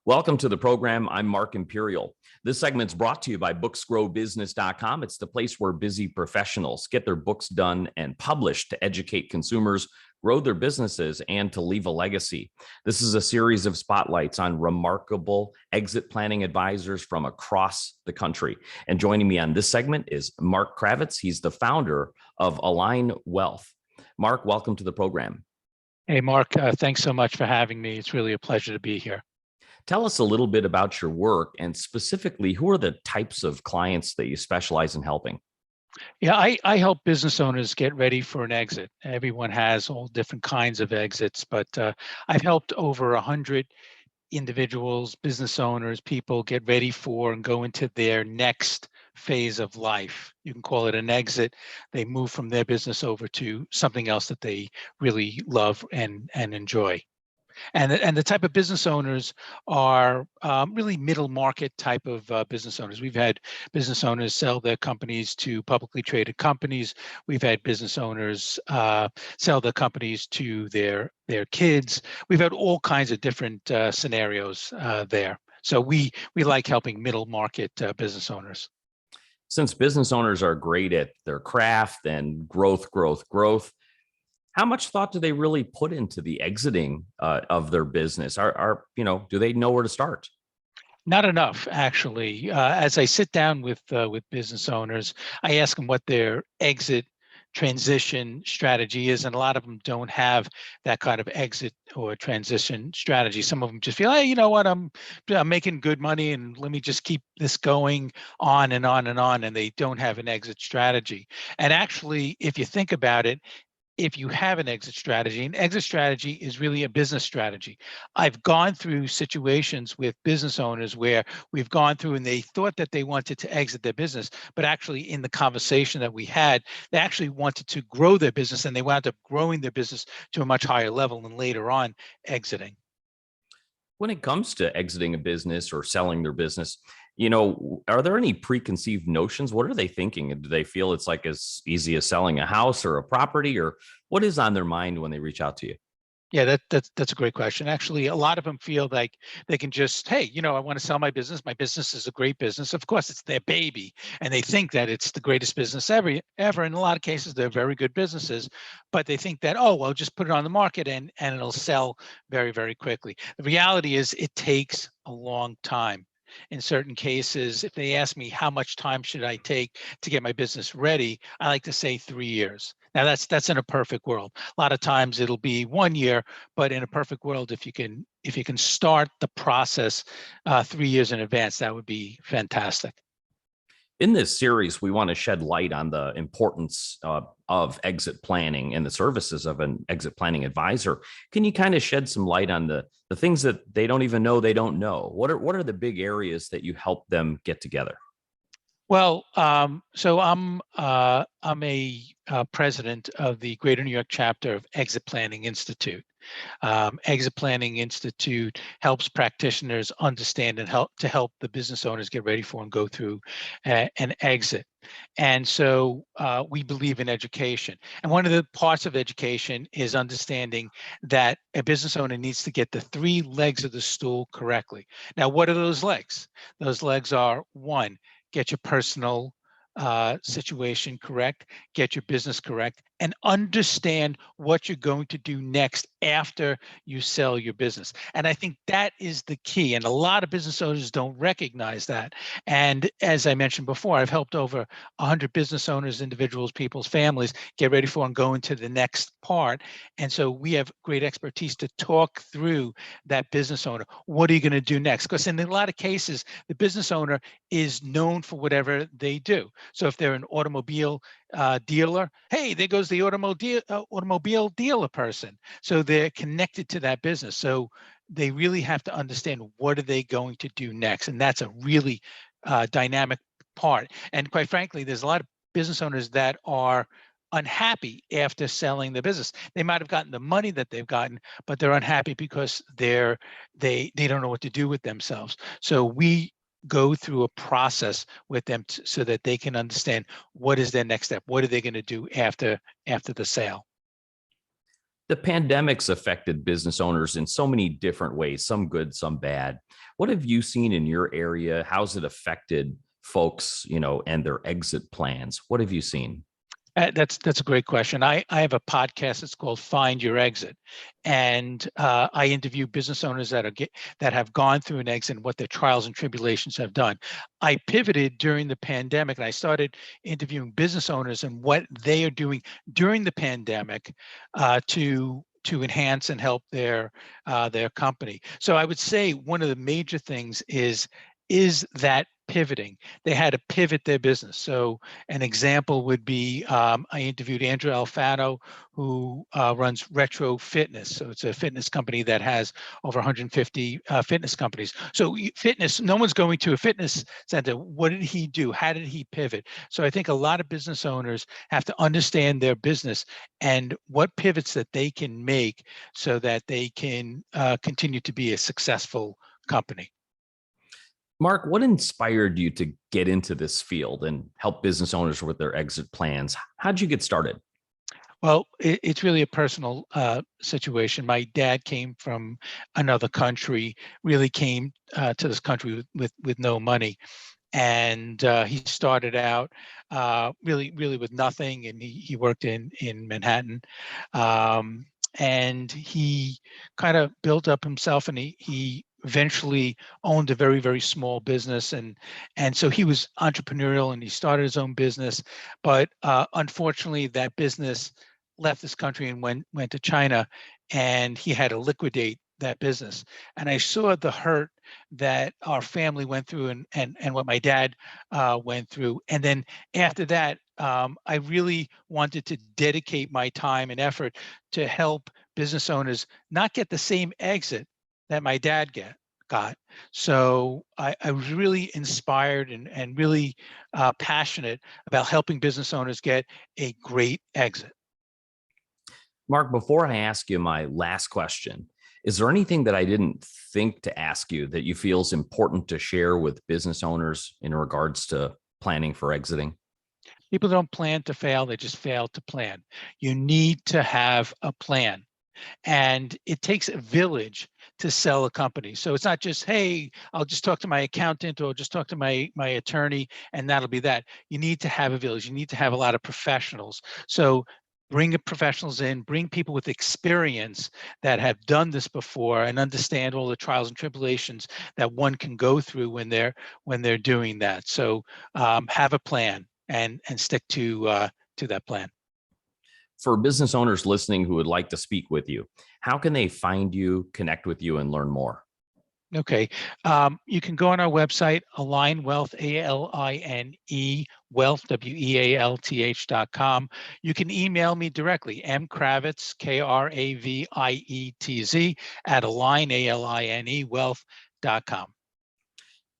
Welcome to the program. I'm Mark Imperial. This segment's brought to you by booksgrowbusiness.com. It's the place where busy professionals get their books done and published to educate consumers, grow their businesses, and to leave a legacy. This is a series of spotlights on remarkable exit planning advisors from across the country. And joining me on this segment is Mark Kravietz. He's the founder of Aline Wealth. Mark, welcome to the program. Hey, Mark, thanks so much for having me. It's really a pleasure to be here. Tell us a little bit about your work and specifically, who are the types of clients that you specialize in helping? Yeah, I help business owners get ready for an exit. Everyone has all different kinds of exits, but I've helped over 100 individuals, business owners, people get ready for and go into their next phase of life. You can call it an exit. They move from their business over to something else that they really love and enjoy. And the type of business owners are really middle market type of business owners. We've had business owners sell their companies to publicly traded companies. We've had business owners sell their companies to their kids. We've had all kinds of different scenarios there. So we like helping middle market business owners. Since business owners are great at their craft and growth, how much thought do they really put into the exiting of their business? Do they know where to start? Not enough, actually. As I sit down with business owners, I ask them what their exit transition strategy is, and a lot of them don't have that kind of exit or transition strategy. Some of them just feel, hey, you know what, I'm making good money, and let me just keep this going on and on and on, and they don't have an exit strategy. And actually, if you think about it, if you have an exit strategy, an exit strategy is really a business strategy. I've gone through situations with business owners where we've gone through and they thought that they wanted to exit their business, but actually in the conversation that we had, they actually wanted to grow their business, and they wound up growing their business to a much higher level and later on exiting. When it comes to exiting a business or selling their business, are there any preconceived notions? What are they thinking? Do they feel it's like as easy as selling a house or a property, or what is on their mind when they reach out to you? Yeah, that's a great question. Actually, a lot of them feel like they can just, hey, I want to sell my business. My business is a great business. Of course, it's their baby, and they think that it's the greatest business ever. In a lot of cases, they're very good businesses, but they think that, oh, well, just put it on the market and it'll sell very, very quickly. The reality is it takes a long time. In certain cases, if they ask me how much time should I take to get my business ready, I like to say 3 years. Now that's in a perfect world. A lot of times it'll be 1 year, but in a perfect world, if you can start the process 3 years in advance, that would be fantastic. In this series, we want to shed light on the importance of exit planning and the services of an exit planning advisor. Can you kind of shed some light on the things that they don't even know they don't know? What are the big areas that you help them get together? Well, so I'm a president of the Greater New York chapter of Exit Planning Institute. Exit Planning Institute helps practitioners understand and help the business owners get ready for and go through an exit. And so we believe in education. And one of the parts of education is understanding that a business owner needs to get the 3 legs of the stool correctly. Now, what are those legs? Those legs are, 1, get your personal situation correct, get your business correct, and understand what you're going to do next after you sell your business. And I think that is the key. And a lot of business owners don't recognize that. And as I mentioned before, I've helped over 100 business owners, individuals, people's families get ready for and go into the next part. And so we have great expertise to talk through that business owner. What are you going to do next? Because in a lot of cases, the business owner is known for whatever they do. So if they're an automobile dealer, hey, there goes the automobile dealer person. So they're connected to that business. So they really have to understand what are they going to do next. And that's a really dynamic part. And quite frankly, there's a lot of business owners that are unhappy after selling the business. They might have gotten the money that they've gotten, but they're unhappy because they don't know what to do with themselves. So we go through a process with them so that they can understand what is their next step. What are they going to do after the sale? The pandemic's affected business owners in so many different ways, some good, some bad. What have you seen in your area? How's it affected folks, and their exit plans? What have you seen? That's a great question. I have a podcast. It's called Find Your Exit, and I interview business owners that have gone through an exit and what their trials and tribulations have done. I pivoted during the pandemic, and I started interviewing business owners and what they are doing during the pandemic to enhance and help their company. So I would say one of the major things is that pivoting. They had to pivot their business. So an example would be I interviewed Andrew Alfano, who runs Retro Fitness. So it's a fitness company that has over 150 fitness companies. So fitness, no one's going to a fitness center. What did he do? How did he pivot? So I think a lot of business owners have to understand their business and what pivots that they can make so that they can continue to be a successful company. Mark, what inspired you to get into this field and help business owners with their exit plans? How'd you get started? Well, it's really a personal situation. My dad came from another country, really came to this country with no money. And he started out really with nothing, and he worked in Manhattan. And he kind of built up himself, and he eventually owned a very small business, and so he was entrepreneurial, and he started his own business. But unfortunately, that business left this country and went to China, and he had to liquidate that business. And I saw the hurt that our family went through, and what my dad went through. And then after that, I really wanted to dedicate my time and effort to help business owners not get the same exit that my dad got. So I was really inspired and really passionate about helping business owners get a great exit. Mark, before I ask you my last question, is there anything that I didn't think to ask you that you feel is important to share with business owners in regards to planning for exiting? People don't plan to fail, they just fail to plan. You need to have a plan. And it takes a village to sell a company. So it's not just, hey, I'll just talk to my accountant or just talk to my attorney and that'll be that. You need to have a village. You need to have a lot of professionals. So bring the professionals in, bring people with experience that have done this before and understand all the trials and tribulations that one can go through when they're doing that. So have a plan and stick to that plan. For business owners listening who would like to speak with you, how can they find you, connect with you, and learn more? Okay. You can go on our website, Aline Wealth, ALINE, Wealth, WEALTH.com. You can email me directly, mkravietz, KRAVIETZ, at Aline, ALINE, Wealth.com.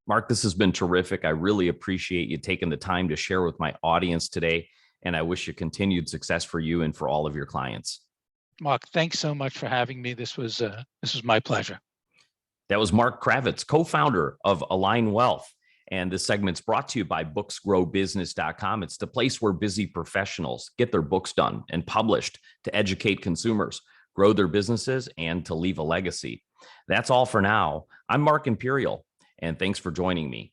Mark, this has been terrific. I really appreciate you taking the time to share with my audience today, and I wish you continued success for you and for all of your clients. Mark, thanks so much for having me. This was my pleasure. That was Mark Kravietz, co-founder of Aline Wealth. And this segment's brought to you by booksgrowbusiness.com. It's the place where busy professionals get their books done and published to educate consumers, grow their businesses, and to leave a legacy. That's all for now. I'm Mark Imperial, and thanks for joining me.